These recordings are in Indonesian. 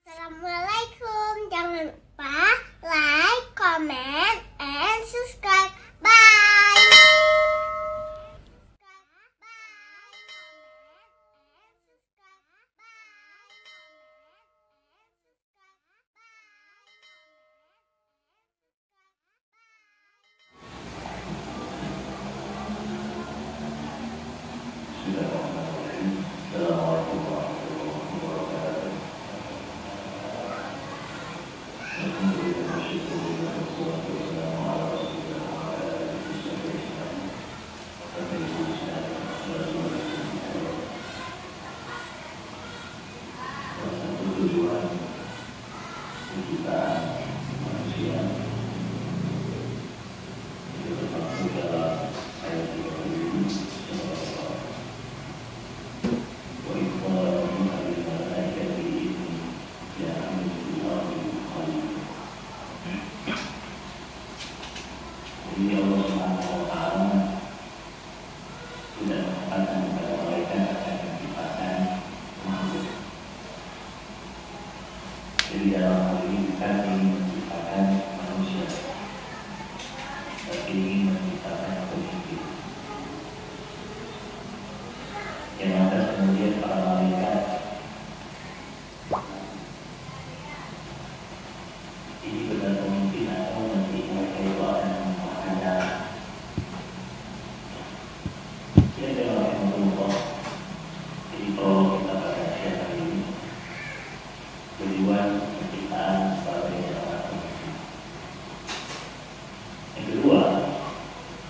Assalamualaikum. Jangan lupa like, comment, and subscribe. Bye. Jadi dalam hal ini bukan ingin menciptakan manusia, tapi ingin menciptakan pemimpin. Yang atas kemudian para malaikat ini benar pemimpin atau nanti mereka itu akan membahagia. Ini adalah yang Allah. Jadi kalau kita pada siang hari ini tujuan penciptaan sebagai seorang pemimpin. Yang kedua,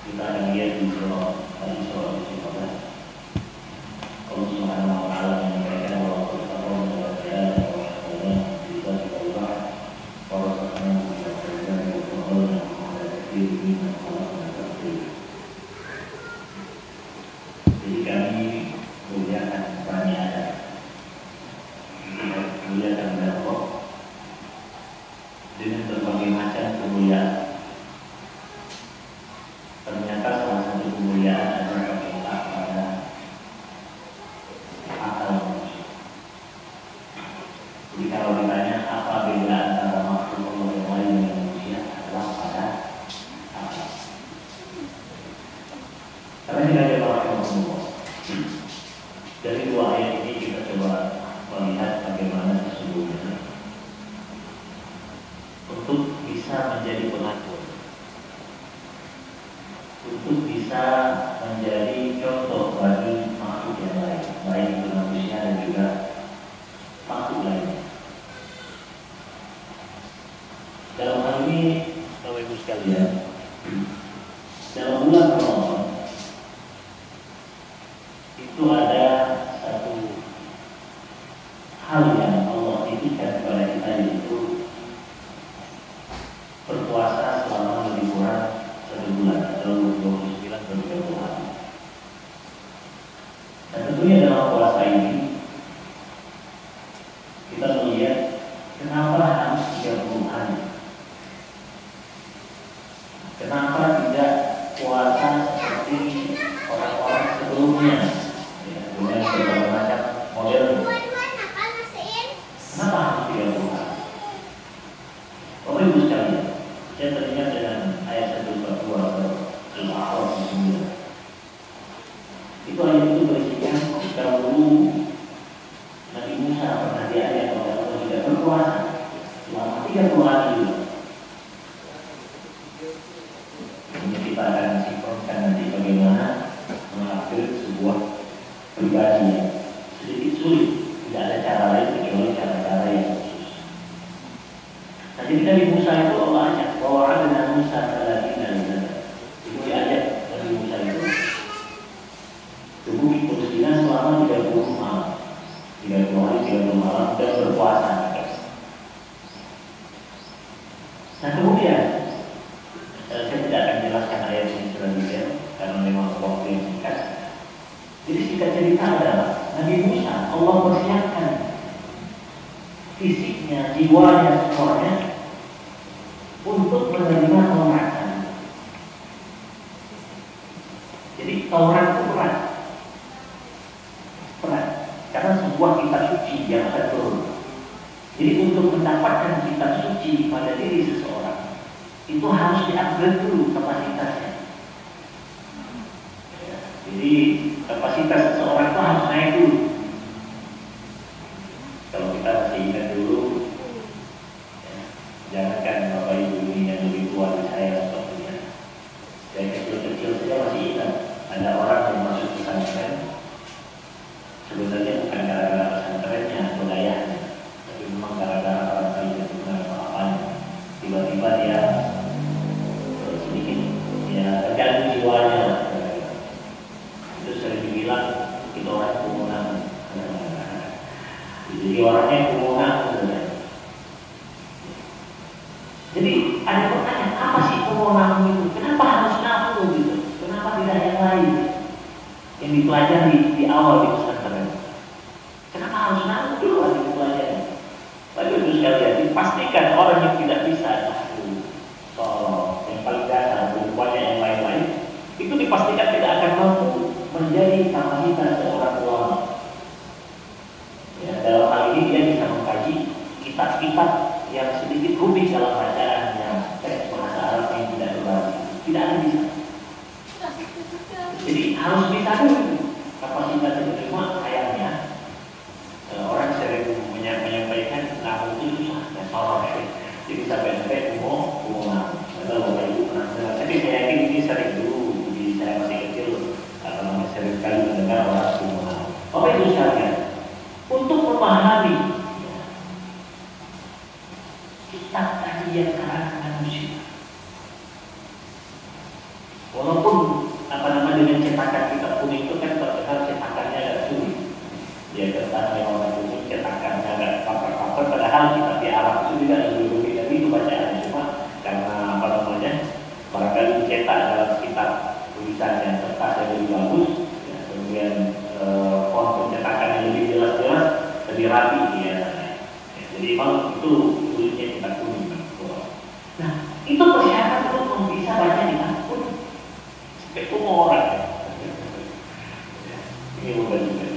kita akan lihat di surah Al-Isra 15. Allah Subhanahu wa Ta'ala menyampaikan bahwa kita mau belajar bahwa kita juga orang yang belajar bahwa diri jadi kami muliakan pertanyaan. Kemuliaan Allah dengan berbagai macam kemuliaan. Ternyata salah satu kemuliaan adalah terletak pada akal manusia. Jadi kalau ditanya apa beda antara makhluk Allah yang lain dengan manusia adalah pada akal. Karena tidak ada orang semua. Dari dua ayat ini kita coba melihat bagaimana sesungguhnya untuk bisa menjadi pengatur, untuk bisa menjadi contoh bagi makhluk yang lain, baik itu manusia dan juga makhluk lainnya. Dalam hal ini, Bapak Ibu sekalian, dalam bulan Ramadan itu ada satu hal yang Allah titipkan kepada kita, yaitu berpuasa selama lebih kurang 1 bulan atau 29 atau 30 hari. Dan tentunya dalam puasa ini kita melihat kenapa harus 30 hari. Kenapa tidak puasa seperti orang-orang sebelumnya, ya, dengan berbagai macam model. Kenapa harus 30 hari? Bapak Ibu sekalian, saya teringat dengan ayat 142 Al-A'raf 9. Itu ayat itu berisikan dahulu Nabi Musa pernah diajak oleh Allah tidak berpuasa selama 30 hari juga. Ini kita akan sinkronkan nanti bagaimana mengatur sebuah pribadi yang sedikit sulit. Tidak ada cara lain kecuali cara-cara yang khusus. Nah, jadi Nabi Musa itu Allah ajak bahwa ada Musa Salatina itu diajak Nabi Musa itu ke bukit Tursina selama 30 malam, 30 hari 30 malam dan berpuasa. Nah kemudian saya tidak akan jelaskan ayat ini selanjutnya karena memang waktu yang singkat. Jadi singkat cerita adalah Nabi Musa, Allah persiapkan fisiknya, jiwanya, semuanya untuk menerima Taurat. Jadi Taurat itu berat, karena sebuah kitab suci yang akan turun. Jadi untuk mendapatkan kitab suci pada diri seseorang itu harus di-upgrade dulu kapasitasnya. Ya, jadi kapasitas seseorang itu harus naik dulu. Kalau kita masih ingat dulu, ya, jangankan Bapak Ibu ini yang lebih tua dari saya sepertinya. Saya kecil-kecil saya masih ingat ada orang yang masuk pesantren. Sebenarnya bukan gara-gara pesantrennya atau dayanya, tapi memang gara-gara orang lain yang benar apa-apanya. Tiba-tiba dia sedikit ya terganggu jiwanya. Itu sering dibilang itu orang kumunan. Jadi orangnya kumunan. Jadi ada pertanyaan, apa sih kumunan itu? Kenapa harus nahu gitu? Kenapa tidak yang lain yang dipelajari di awal di pesantren? Kenapa harus nahu dulu yang dipelajari? Lalu itu sekalian dipastikan orang yang tidak bisa yang paling dasar, rupanya yang lain-lain, itu dipastikan tidak akan mampu menjadi kapasitas seorang ulama. Ya, dalam hal ini dia bisa mengkaji kitab-kitab yang sedikit rumit dalam bacaannya, teks bahasa Arab yang tidak berbahasa, tidak ada bisa. Jadi harus bisa dulu kapasitas itu. Cuma sayangnya orang sering menyampaikan nahu itu susah, ya sorok. Jadi sampai umum atau Bapak Ibu pernah dengar. Tapi saya yakin ini sering dulu, jadi saya masih kecil, kalau sering sekali mendengar orang umum. Bapak Ibu sekalian, untuk memahami kitab kajian karangan manusia, walaupun dengan cetakan kitab kuning itu kan terkenal cetakannya agak sulit. Ya kertas memang kuning, cetakannya agak paper-paper, padahal kitab di Arab itu juga lebih rumit dari itu bacaannya. Cuma karena barangkali dicetak dalam kitab tulisannya kertas yang lebih bagus, ya, kemudian font pencetakannya lebih jelas-jelas, lebih rapi ya. Jadi memang itu sulitnya kitab kuning. Nah, itu persyaratan untuk bisa baca di kitab kuning. Itu orang. Ini bukan juga.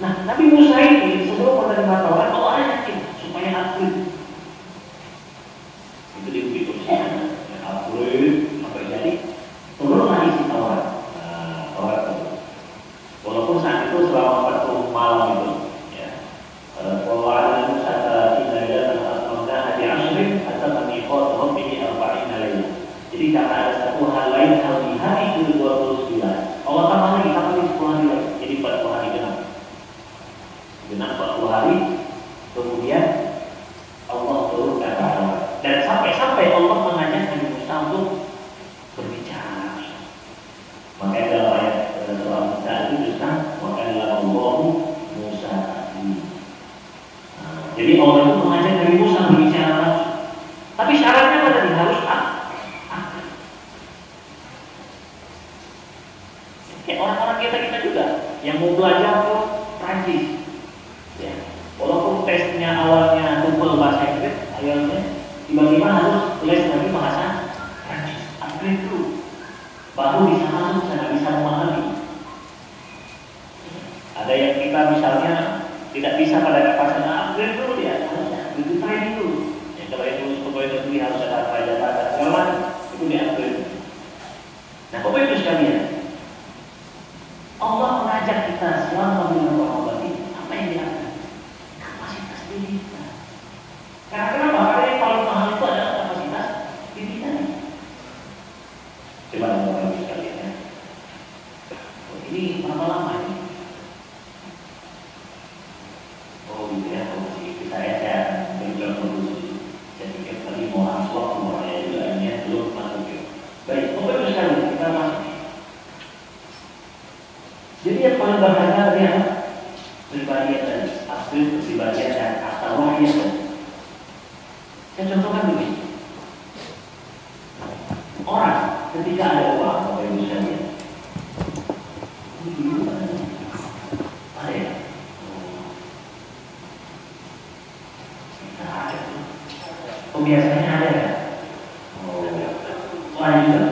Nah, Nabi Musa ini sebelum menerima Taurat, Allah yakin supaya upgrade. Itu di usianya, upgrade sampai jadi turunlah isi Taurat. Nah, Taurat itu. Walaupun saat itu selama 40 malam itu, ya. Kalau ada Musa tidak ada tanda hadi asrin atau meniqat rabbihi arba'ina laila. Jadi karena ada satu hal lain, hal di hari ke-29 Allah tambah lagi 10 hari lagi, jadi 40 hari genap 40 hari, kemudian Allah turunkan Taurat. Dan sampai Allah mengajak Nabi Musa untuk berbicara. Makanya dalam ayat surah Musa itu disebutkan wakalla Allahu Musa. Jadi Allah itu mengajak Nabi Musa berbicara langsung. Tapi syaratnya tadi harus kayak orang-orang kita juga yang mau belajar ke Prancis, ya. Walaupun tesnya awalnya TOEFL bahasa Inggris, akhirnya tiba-tiba harus les lagi bahasa Prancis. Upgrade dulu, baru bisa masuk sana, bisa memahami. Ada yang kita misalnya tidak bisa pada kapasitas, upgrade dulu dia, harusnya itu training dulu. Ya, kalau itu pegawai negeri harus ada jabatan segala itu di upgrade. Nah, Bapak Ibu sekalian, Allah mengajak kita selama bulan Ramadan ini apa yang dilakukan? Kapasitas diri kita. Karena kenapa? Karena yang paling mahal itu adalah kapasitas diri kita. Coba Bapak Ibu sekalian ya. Ini berapa lama ini? Oh gitu ya, masih saya berjuang dulu. Saya pikir tadi mau langsung waktu mau ya juga ini belum masuk. Baik, Bapak Ibu sekalian kita masuk. Jadi yang paling berharga adalah pribadian tadi, asli pribadian dan asal wahyu tadi. Saya contohkan dulu. Orang ketika ada uang, Bapak Ibu sekalian, ini dulu ada ya? Kita ada. Biasanya ada ya? Oh, ada juga.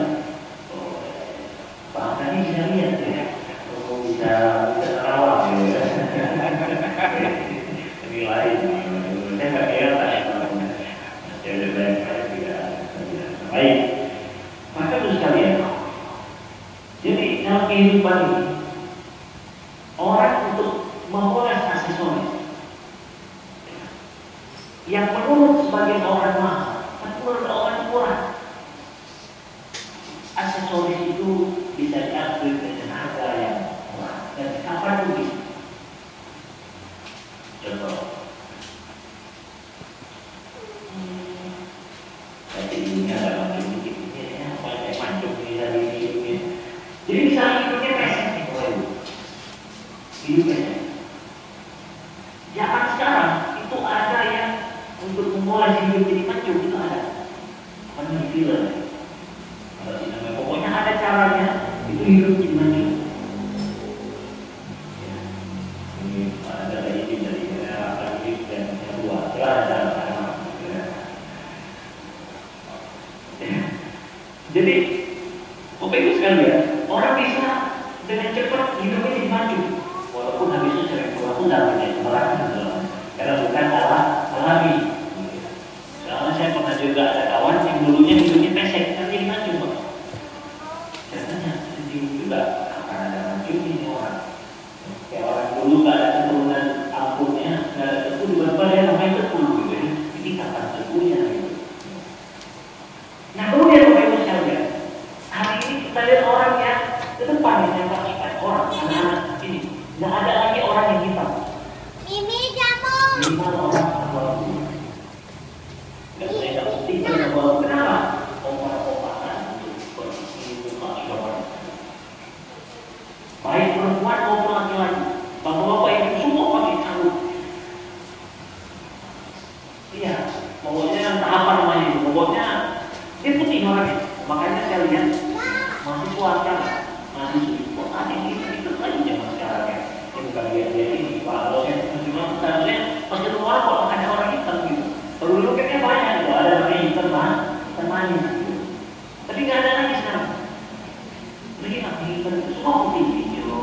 Bahkan ini saya lihat ya. Bisa terawat ya. Ini lain. Saya nggak Baik, maka terus sekalian. Jadi dalam kehidupan ini, orang untuk mengulas aksesoris yang menurut sebagian orang mahal, tapi menurut orang murah. Aksesoris itu bisa diambil dengan harga yang murah dan kapan pun bisa. Contoh, jadi ini ada makin dikit ini ya, banyak mancung ini dari ini. Jadi misalnya hidupnya pesek nih, hidup pesek. Zaman sekarang itu ada yang untuk memulai hidup jadi mancung itu ada. Apa namanya filler? Pokoknya ada caranya itu hidup jadi mancung. Ya. Ini ada ini dari tadi dan yang kedua, ya ada. Jadi, Bapak Ibu sekalian, orang bisa dengan cepat hidupnya jadi mancung, walaupun habisnya sering pun dalamnya melatih, karena bukan alami. Soalnya saya pernah juga ada kawan yang dulunya hidupnya pesek, kan jadi mancung, Pak. Katanya juga akan ada mancung ini orang. Kayak orang dulu nggak ada keturunan ampunnya, nggak ada tepu tiba-tiba dia namanya tepu gitu. Ini kapan tepunya gitu. Nah kemudian Bapak Ibu sekalian, hari ini kita lihat orang yang ke depan yang pastikan orang anak-anak ini nggak ada lagi orang yang hitam. Mimi jamu. Lima orang abu-abu. Dan saya tak putih pada abu-abu. Kenapa? Obat-obatan untuk kondisi muka suara. Baik perempuan maupun laki-laki, bapak-bapak itu semua pakai sarung. Iya, pokoknya entah apa namanya itu, pokoknya dia putih orangnya. Makanya saya lihat mahasiswa sekarang, mahasiswa kok ada yang itu lagi zaman sekarang ya. Ini bukan dia ini, Pak dosen cuma sebenarnya pasti luar kok ada orang hitam gitu. Dulu kayaknya banyak tuh ada orang hitam temannya gitu. Tapi nggak ada lagi sekarang. Lagi nanti hitam itu semua putih gitu.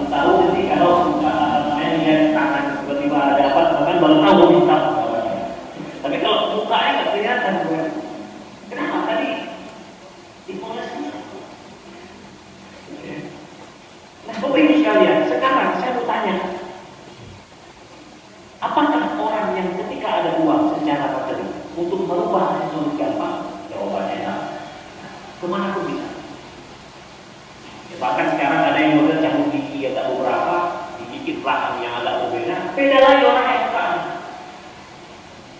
Tahu jadi kalau saya lihat tangan tiba-tiba ada apa, bahkan baru tahu hitam. Tapi kalau mukanya nggak kelihatan, kenapa tadi dipolesnya? Nah, Bapak Ibu sekalian, sekarang saya mau tanya, apakah orang yang ketika ada uang secara materi untuk merubah aksesoris gampang? Jawabannya ya, kemana pun bisa. Ya, bahkan sekarang ada yang model cabut gigi agak beberapa, digigit belakang yang agak berbeda. Beda lagi orang yang suka.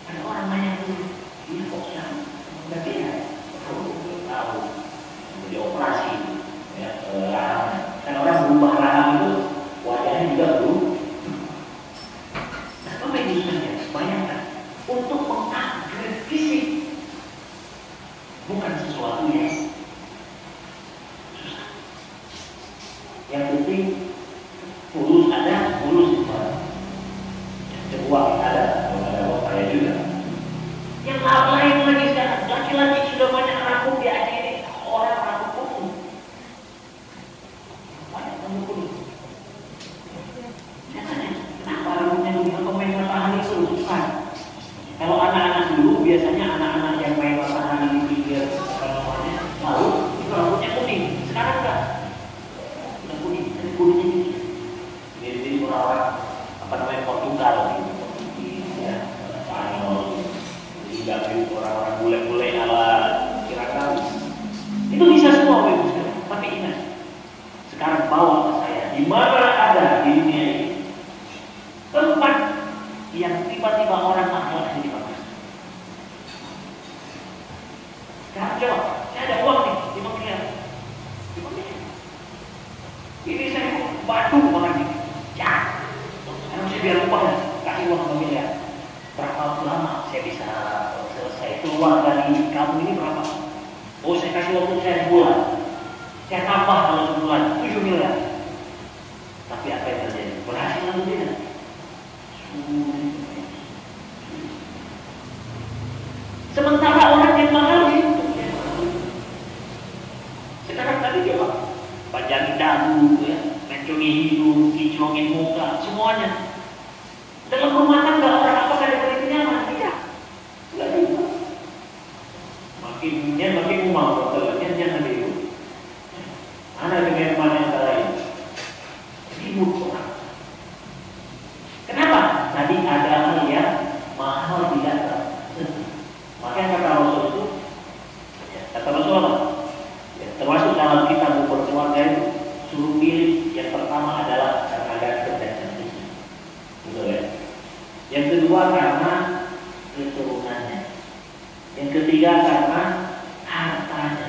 Ada orang banyak dulu, ini kok sama, nggak beda. Tahu, jadi operasi, ya, rahang. Kan orang berubah rahang itu wajahnya juga berubah. Nah, Bapak Ibu sekalian, bayangkan untuk mengupgrade fisik bukan sesuatu yang susah. Yang penting fulus ada, fulus dimana. Uang ada, kalau ada uang kaya juga. Yang lain lagi sekarang, laki-laki sudah banyak rambut di akhir orang rambut putih. Banyak rambut putih. Saya tanya, kenapa rambutnya begitu? Apa main matahari itu susah? Kalau anak-anak dulu biasanya anak-anak yang main matahari di pinggir apa namanya, laut itu rambutnya putih. Sekarang enggak, sudah putih, tapi putihnya gitu. Jadi orang apa namanya Portugal gitu. Tidak orang-orang bule-bule ala kira-kira itu bisa semua Bapak Ibu. Tapi ingat, sekarang bawa ke saya di mana ada di dunia ini tempat yang tiba-tiba orang akhlak ini dipakai. Sekarang coba, saya ada uang nih 5 miliar. 5 miliar. Ini saya batu orang ini. Ya, sekarang saya biar lupa kasih uang 5 miliar. Berapa lama saya bisa selesai keluar dari kamu ini berapa? Oh, saya kasih waktu saya sebulan. Saya tambah kalau sebulan 7 miliar. Tapi apa yang terjadi? Berhasil atau tidak? Sementara orang yang mahal itu sekarang tadi coba panjangin dagu, ya, mencongin hidung, kinclongin muka, semuanya. Dalam rumah tangga orang apakah ada paling nyaman? Tidak. tadi ada hal yang mahal tidak tersentuh. Makanya kata Rasul itu, ya, kata Rasul apa? Ya, termasuk dalam kita berkeluarga itu suruh pilih yang pertama adalah karena ganteng dan cantik, betul ya. Yang kedua karena keturunannya. Yang ketiga karena hartanya.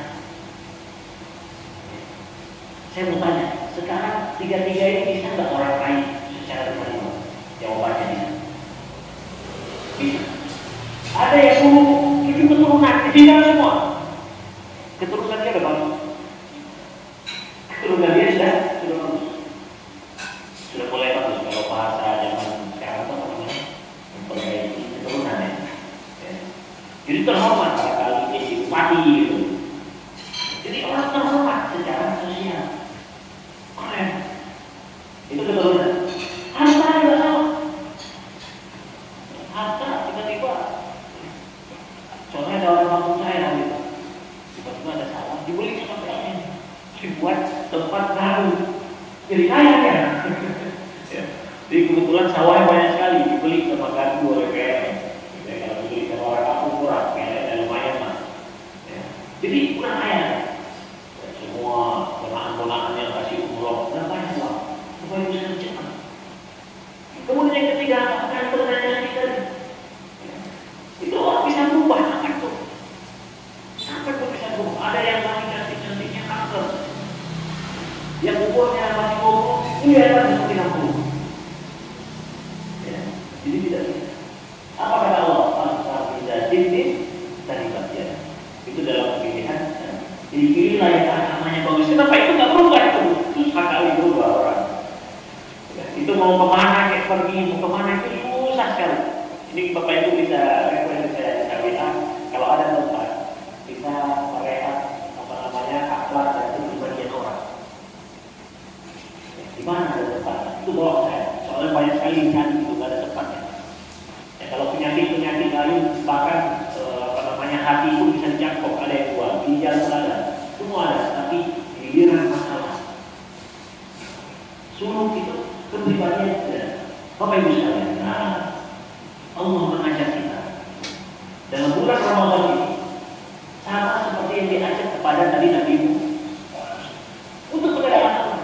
Saya mau tanya, sekarang tiga-tiga ini bisa nggak orang lain secara pribadi? Jawabannya bisa. Bisa. Ada yang dulu 7 keturunan, ditinggal semua. Keturunan dia udah bagus. Keturunan dia sudah bagus. Sudah mulai bagus kalau bahasa zaman sekarang apa namanya? Memperbaiki keturunan ya. Jadi terhormat barangkali jadi bupati gitu. Jadi orang terhormat secara sosial. Keren. Itu keturunan. Harta juga sama. Harta tiba-tiba. Soalnya ada orang kampung saya gitu. Tiba-tiba ada sawah dibeli sama PLN. Dibuat tempat baru. Jadi kaya ya. Jadi kebetulan sawahnya banyak sekali dibeli sama gardu oleh PLN. Kalau dibeli sama orang kampung kurang, PLN lumayan lah. Jadi kurang kaya. Semua bonaan-bonaan yang kasih umroh dan banyak uang supaya bisa cepat. Kemudian yang ketiga, apakah pertanyaan kita itu orang bisa berubah apa itu? Apa itu bisa berubah? Ada yang masih cantik-cantiknya kanker, yang umurnya masih ngomong, ini ada seperti 60. Ya, jadi tidak bisa. Apa kata Allah? Asal tidak dinding tadi bagian. Itu dalam pilihan. Jadi pilihlah yang agamanya bagus. Kenapa itu nggak berubah itu? Susah kali berubah orang. Ya, itu mau kemana kayak pergi, mau kemana itu susah sekali. Ini Bapak Ibu bisa referensi saya bilang kalau ada tempat bisa merehat apa namanya akhlak dan itu bagian orang. Ya, di mana ada tempat? Itu bawa saya. Soalnya banyak sekali yang cari itu nggak ada tempatnya. Ya, kalau penyakit lain bahkan apa namanya hati pun bisa dijangkau, ada yang jual, ginjal pun ada, semua ada, tapi giliran masalah suluk itu kepribadian tidak. Bapak Ibu sekalian, nah Allah mengajak kita dalam bulan Ramadan ini sama seperti yang diajak kepada tadi Nabi untuk menerima Al-Quran.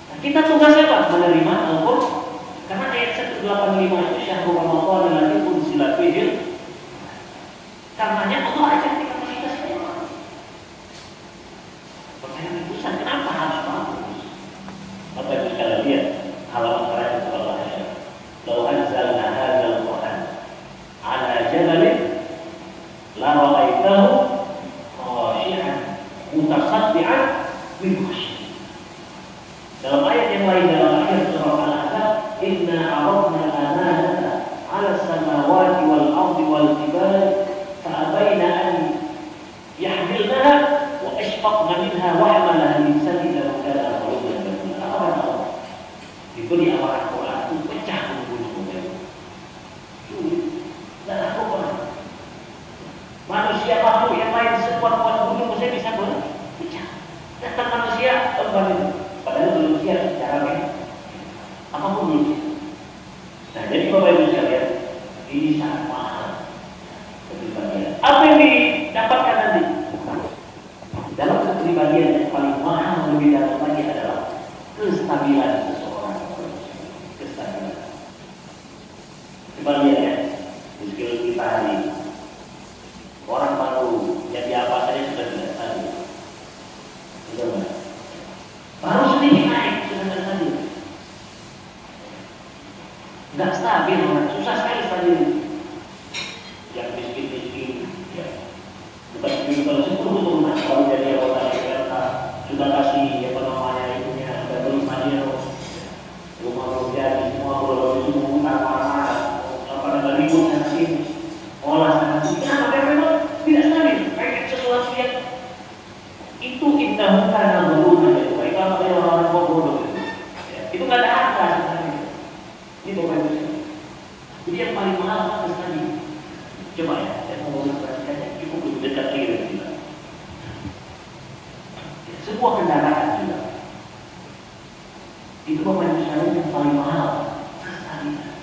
Nah, kita tugasnya apa? Menerima Al-Quran. Karena ayat 185 itu syahrul Ramadan alladzii unzila fihi. Karenanya Allah ajak kita semua. Pertanyaan besar, kenapa harus bagus? Bapak Ibu sekalian lihat halaman terakhir Allah ya. Lau anzalna hadzal Qur'an ala jabalin la ra'aitahu khashi'an mutasaddian min khashyah. Dalam ayat yang lain dalam ayat surah Al-Ahzab, inna 'aradna al-amanata 'ala as-samawati wal ardi wal jibali fa'abaina an yahmilnaha wa ashfaqna minha wa hamalaha al-insanu innahu kana zaluman jahula. Diberi amanah Quran itu pecah gunung-gunung. Dan aku pernah manusia makhluk yang lain sekuat-kuat gunung saya bisa pecah. Datang manusia kembali itu. Padahal belum siap secara apapun belum siap. Nah, jadi Bapak Ibu sekalian, ini sangat mahal. Apa yang didapatkan nanti? Dalam kepribadian yang paling mahal lebih dalam lagi adalah kestabilan seseorang. Kestabilan. Coba lihat ya, di sekitar kita hari ini. Orang baru jadi apa saja sudah tidak stabil. Sudah benar. Baru sedikit naik sudah tidak stabil. Nggak stabil, susah sekali stabil. Yang miskin-miskin, ya. Bukan miskin kalau 10 turunan kalau jadi anggota DPRK sudah kasih apa namanya itunya, sudah beli Madinah, rumah belum jadi, semua belum itu mengutang mana-mana, apa namanya ribut sana sini, olah sana sini. Kenapa? Karena memang tidak stabil. Kayak sesuatu yang itu indah karena berubah itu. Itu apa yang orang bodoh itu? Ya, itu nggak ada harga sebenarnya. Ini Bapak Ibu. Jadi yang paling mahal apa tadi? Coba ya, saya mau perhatikan cukup lebih dekat lagi dari kita. Sebuah kendaraan juga. Itu Bapak Ibu sekalian yang paling mahal. Kestabilan.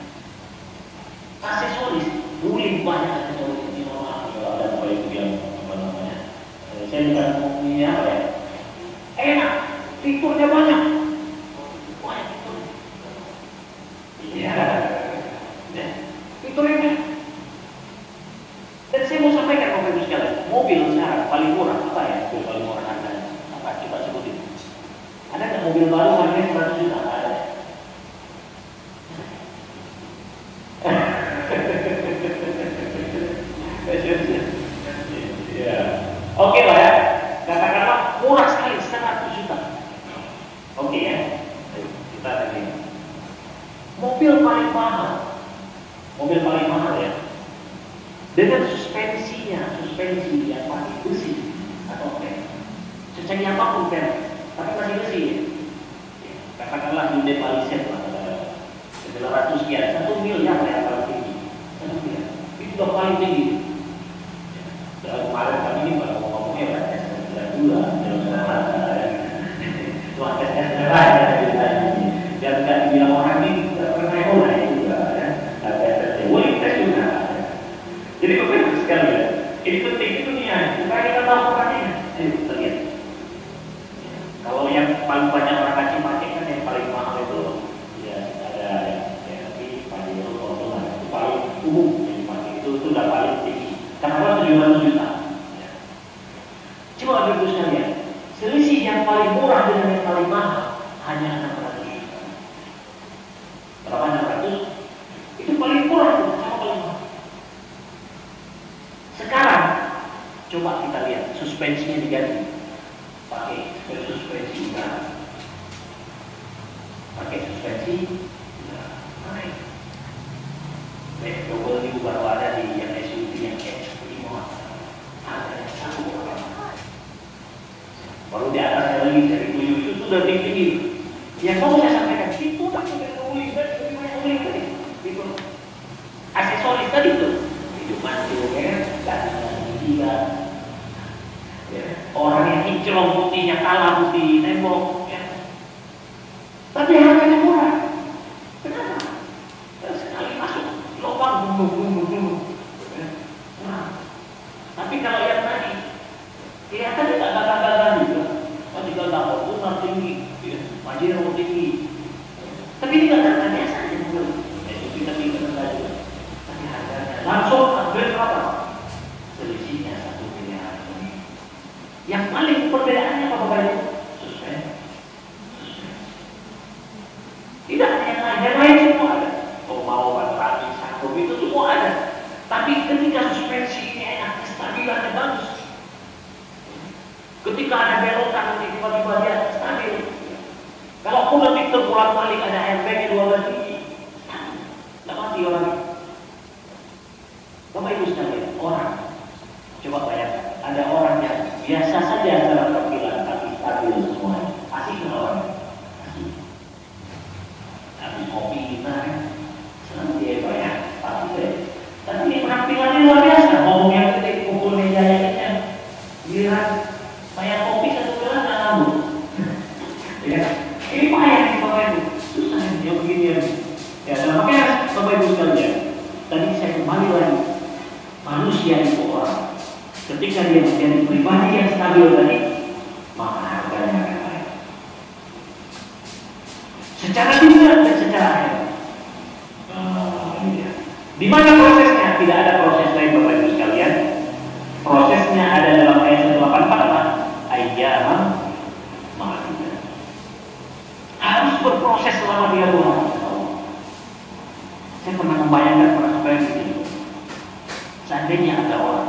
mobil baru harganya 100 juta nggak ada. Ya. Oke lah ya, katakanlah murah sekali 100 juta. Oke ya, ayo kita lagi. Mobil paling mahal ya, dengan suspensi yang pakai besi atau pen, secanggih apapun pen, tapi masih besi ya. Katakanlah Hyundai Palisade lah, 900 sekian, 1 miliar ya paling tinggi, 1 miliar, itu udah paling tinggi. Kemarin kami ini pada ngomongnya kan S92, wah S92 ya ceritanya ini, dan nggak dibilang orang ini pernah juga ya, ada boleh tes juga. Jadi bapak sekali ya, ini penting itu dunia, supaya kita tahu perannya. Ayo kita lihat. Kalau yang paling banyak orang haji pakai kan yang paling mahal itu ya ada ya tapi paling itu paling umum yang dipakai itu udah paling tinggi. Karena 700 juta. Coba Bapak sekalian, selisih yang paling murah dengan yang paling mahal hanya 600 juta. Berapa 600? Itu paling murah itu sama paling mahal. Sekarang coba kita lihat suspensinya diganti, pakai suspensi udara, pakai suspensi udara, naik. BMW baru ada di yang SUV yang X5, ada yang satu orang. Baru di atasnya lagi dari tujuh itu sudah tinggi. Yang mau saya sampaikan itu tak boleh tadi, itu aksesoris tadi itu. Hidup mantilnya, ganti tiga. Ya. Orang yang kinclong putihnya kalah putih tembok. Ya. Tapi harganya murah. Kenapa? Sekali masuk lubang bumbu. Ya. Nah. Tapi kalau yang tadi kelihatannya tak gagal-gagal juga. Tinggal dapat bunga tinggi, ya. Pajero tinggi. Tapi ini nggak tanya saja mobil. Itu kita tinggal saja. Tapi harganya langsung ambil berapa? Selisihnya 1 miliar. Yang paling perbedaannya apa Bapak Ibu? Suspensi. Tidak hanya yang lain semua ada. Oh mau tadi satu itu semua ada. Tapi ketika suspensi ini enak, kestabilannya bagus. Ketika ada belokan nanti tiba-tiba dia stabil. Kalau pun nanti terpulang-balik ada airbag 12 tinggi, tidak mati orang. Bapak Ibu sekalian, orang coba bayangkan, ada orang yang biasa saja dalam tampilan tapi stabil semuanya. Asik nggak orang? Asik. Habis kopi kita kan, senang dia bayar, pasti deh. Tapi ini penampilannya luar biasa. Ngomongnya ketika pukul meja yang lihat bayar kopi 1 gelas nggak tahu. Ya, ini payah nih Bapak Ibu, susah yang begini ya. Ya, makanya Bapak Ibu sekalian, tadi saya kembali lagi. Manusia itu orang, ketika dia menjadi pribadi yang stabil tadi, maka harganya akan naik. Secara dunia dan secara akhirat. Di mana prosesnya? Tidak ada proses lain Bapak Ibu sekalian. Prosesnya ada dalam ayat 184 ayyaman ma'dudat. Harus berproses selama 3 bulan. Saya pernah membayangkan pada sampai begini. Seandainya ada orang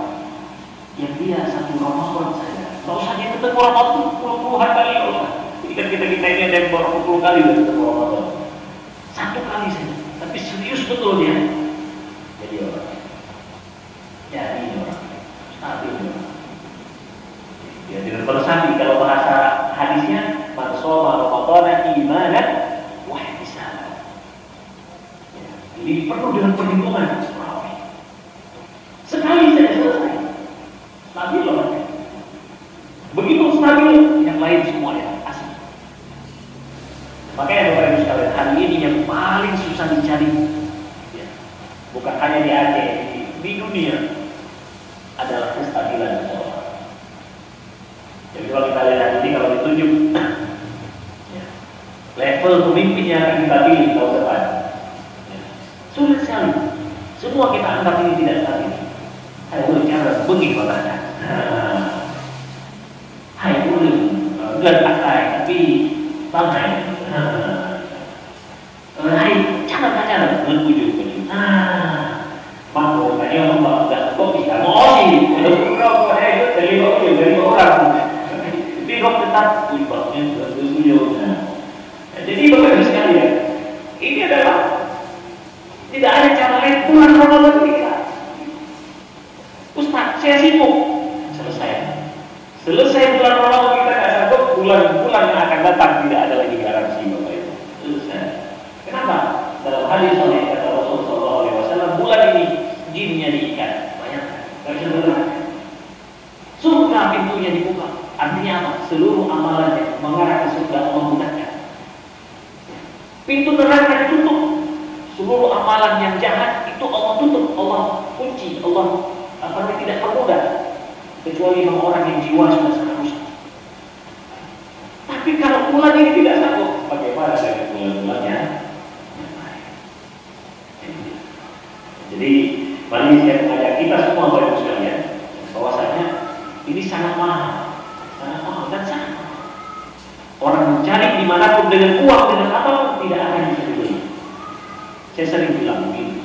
yang dia 1 Ramadan saja, nggak usah dia ketemu Ramadan 10-10 kali, nggak usah. Jadi kan kita ini ada yang 10 kali udah ketemu Ramadan, 1 kali saja, tapi serius betul dia. Jadi orang, stabil orang. Ya dengan bersandi kalau bahasa hadisnya, man shoma Ramadan imanan wa ihtisaban. Jadi penuh dengan perhitungan. Sekali saja selesai. Stabil orangnya. Begitu stabil, yang lain semuanya asik. Makanya Bapak Ibu sekalian, hari ini yang paling susah dicari, ya, bukan hanya di Aceh, di dunia, adalah kestabilan seseorang. Jadi kalau kita lihat ini, kalau ditunjuk, ya, level pemimpinnya akan kita pilih tahun depan. Ya. Sulit sekali. Semua kita anggap ini tidak stabil. Hai cara begini makanya. Hai boleh enggak pakai tapi Tangan. Lain cara berbujuk. Mampu kaya mbak enggak kok bisa ngosi. Kalau dari orang. Tapi kok tetap ibadahnya berbujuk. Jadi Bapak Ibu sekalian, ini adalah tidak ada cara lain bulan Ramadan kita. Ustaz, saya sibuk. Selesai bulan Ramadan kita nggak sanggup, bulan-bulan yang akan datang tidak ada lagi garansi Bapak Ibu. Selesai. Kenapa? Dalam hadis sahih kata Rasulullah SAW, bulan ini jinnya diikat. Banyak. Surga pintunya dibuka. Artinya apa? Seluruh amalannya mengarah ke surga Allah bukakan. Pintu neraka ditutup. Seluruh amalan yang jahat itu Allah tutup, Allah kunci, Allah tidak permudah. Kecuali orang yang jiwa sudah sangat rusak. Tapi kalau bulan ini tidak sanggup, bagaimana dengan bulan-bulannya? Jadi, mari saya mengajak kita semua Bapak Ibu sekalian, bahwasanya ini sangat mahal dan sangat mahal. Orang mencari dimanapun dengan uang, dengan apapun tidak akan bisa dibeli. Saya sering bilang begini,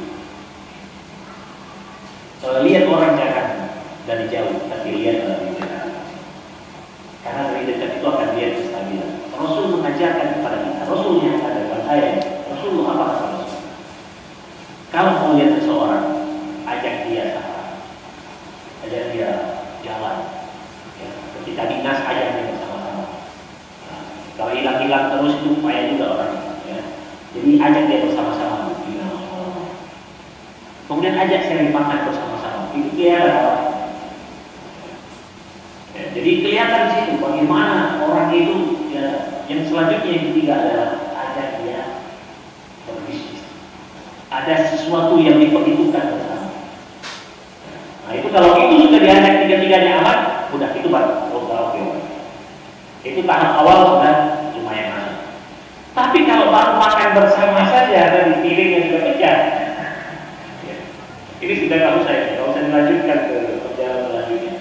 lihat orang Jakarta dari jauh, tapi lihat dari dekat. Karena dari dekat itu akan lihat kestabilan. Rasul mengajarkan kepada kita, Rasulnya ada bukan saya. Rasulullah apa kata Rasul? Kalau mau lihat seseorang, ajak dia safar, ajak dia jalan. Ya, ketika dinas ajak dia bersama-sama. Nah, kalau hilang-hilang terus itu payah juga orang. Ya. Jadi ajak dia bersama-sama. Kemudian ajak saya makan bersama-sama. Itu dia adalah. Ya, jadi kelihatan di situ bagaimana orang itu. Ya, yang selanjutnya yang ketiga adalah ajak dia berbisnis. Ada sesuatu yang diperhitungkan bersama. Nah itu kalau itu sudah diajak tiga-tiganya aman, udah itu baru oke. Itu tahap awal sudah lumayan masuk. Tapi kalau baru makan bersama saja dari piring yang sudah pecah, ya, ini sudah nggak usah dilanjutkan ke perjalanan selanjutnya.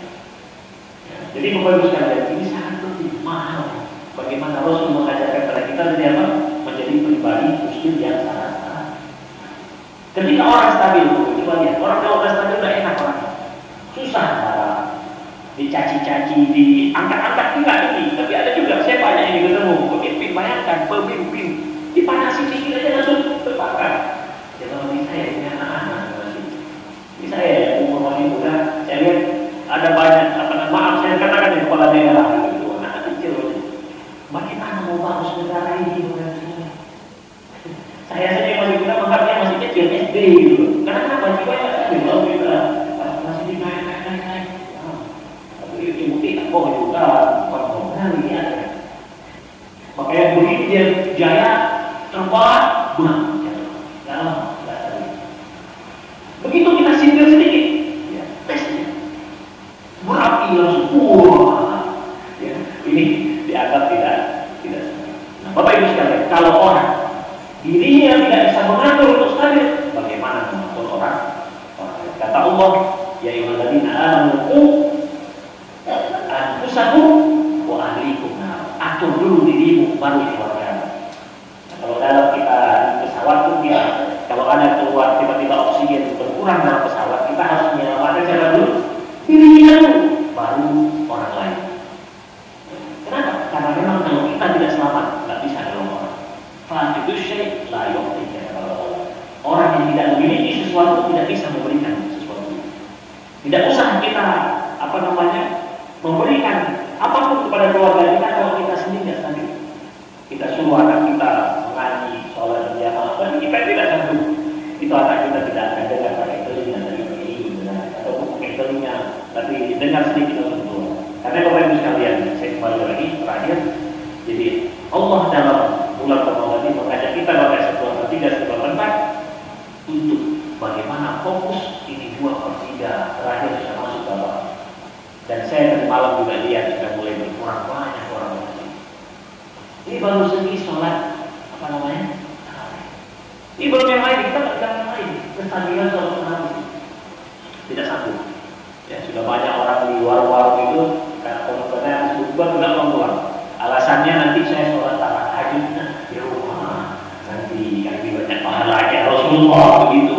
Ya, jadi Bapak Ibu sekalian, ini sangat penting, mahal. Bagaimana Rasul mengajarkan kepada kita dari apa? Menjadi pribadi muslim yang sangat. Ketika orang stabil, coba lihat, orang kalau sudah stabil udah enak orang. Susah marah, dicaci-caci, diangkat-angkat enggak ini. Tapi ada juga saya banyak ini ketemu pemimpin, bayangkan pemimpin dipanasi dikit aja langsung terbakar. Jangan bagi saya ini anak-anak masih. Ini saya umur masih muda, saya lihat ada banyak maaf saya katakan di kepala daerah itu anak kecil. Bagaimana mau bangun negara ini? Saya saja masih kita menganggapnya masih kecil SD gitu. Karena kenapa? Jiwanya kalau kita masih naik. Tapi ibu tidak kok juga orang ya. Makanya begitu dia jaya terbang, buang. Begitu kita sindir sedikit, ya, tesnya berapi langsung. Ya, ini dianggap tidak. Nah, Bapak Ibu sekalian, kalau orang dirinya tidak bisa mengatur untuk stabil, bagaimana mengatur orang? Kata Allah, ya ayyuhalladzina amanu anfusakum wa ahlikum. Atur dulu dirimu baru keluarga. Nah, kalau dalam kita di pesawat pun kita, kalau ada keluar tiba-tiba oksigen berkurang dalam pesawat, kita harus menyelamatkan siapa dulu? Dirinya dulu, baru orang lain. Kenapa? Karena memang kalau kita tidak selamat, nggak bisa nolong orang. Itu syekh layak. Orang yang tidak memiliki sesuatu tidak bisa memberikan sesuatu. Tidak usah kita memberikan apapun kepada keluarga kita kalau kita sendiri tidak stabil. Kita suruh anak kita mengaji, sholat berjamaah, tapi kita tidak sanggup. Itu anak kita tidak akan dengar pakai telinga dari ini, atau pakai telinga, tapi dengar sedikit langsung keluar. Karena Bapak Ibu sekalian, saya kembali lagi terakhir. Jadi Allah dalam bulan Ramadan ini mengajak kita pada sebuah ketiga sebuah tempat untuk bagaimana fokus ini 2/3 terakhir sudah masuk dalam. Dan saya tadi malam juga lihat sudah mulai berkurang banyak orang masjid. Ini baru segi sholat ini belum yang lain, kita tidak yang lain. Kestabilan sholat tarawih tidak sanggup. Ya sudah banyak orang di warung-warung itu karena komentarnya bukan tidak membuang. Alasannya nanti saya sholat tarawih Rasulullah begitu,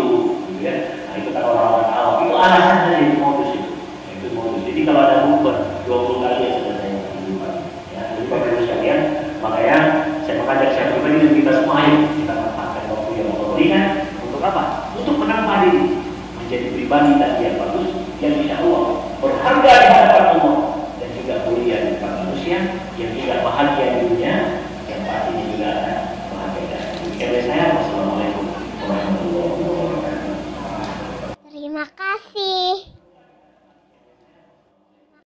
gitu ya. Nah itu kan orang-orang awam, itu alasan saja itu modus itu. Nah, itu modus. Jadi kalau ada bukber 20 kali ya sudah saya kehidupan. Ya, jadi Bapak Ibu sekalian, makanya saya mengajak saya pribadi dan kita semua ayo kita manfaatkan waktu yang Allah berikan untuk apa? Untuk menambah diri menjadi pribadi tadi yang bagus.